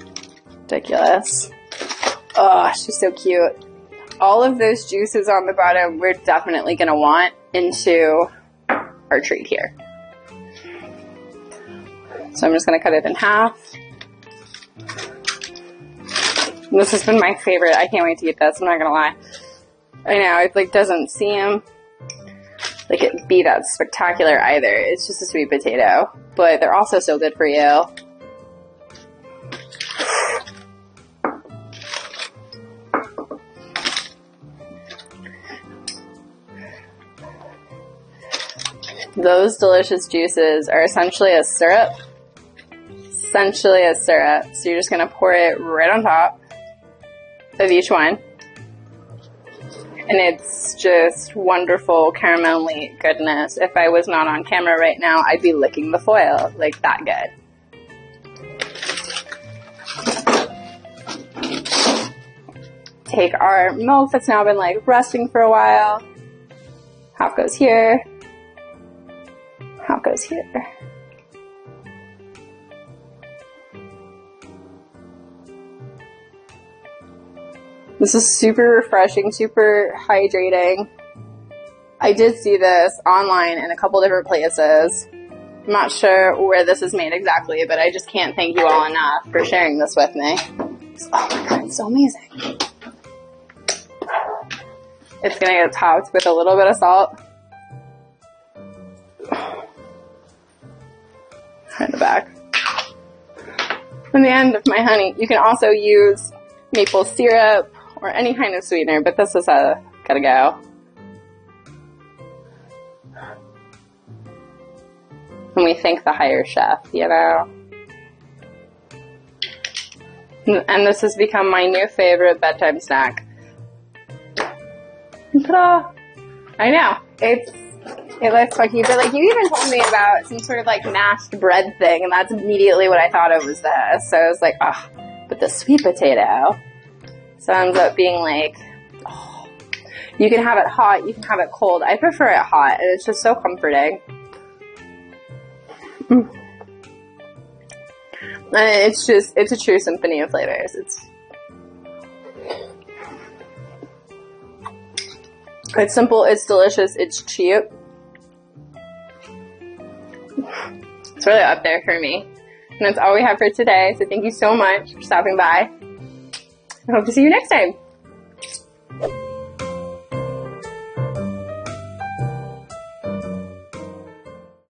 S1: ridiculous. Oh, she's so cute. All of those juices on the bottom, we're definitely going to want into our treat here. So I'm just going to cut it in half. This has been my favorite. I can't wait to eat this. I'm not going to lie. I know, it like doesn't seem like it'd be that spectacular either. It's just a sweet potato. But they're also so good for you. Those delicious juices are essentially a syrup. So you're just going to pour it right on top of each one. And it's just wonderful caramelly goodness. If I was not on camera right now, I'd be licking the foil. Like that good. Take our milk that's now been like resting for a while. Half goes here. Half goes here. This is super refreshing, super hydrating. I did see this online in a couple different places. I'm not sure where this is made exactly, but I just can't thank you all enough for sharing this with me. Oh my god, it's so amazing. It's gonna get topped with a little bit of salt. And the end of my honey. You can also use maple syrup or any kind of sweetener, but this is gotta go. And we thank the higher chef, you know. And this has become my new favorite bedtime snack. Ta-da! I know, it looks funky, but like you even told me about some sort of like mashed bread thing, and that's immediately what I thought it was this. So I was like, oh, but the sweet potato. So it ends up being like, oh, you can have it hot, you can have it cold. I prefer it hot, and it's just so comforting. And it's a true symphony of flavors. It's simple, it's delicious, it's cheap. It's really up there for me. And that's all we have for today. So thank you so much for stopping by. I hope to see you next time.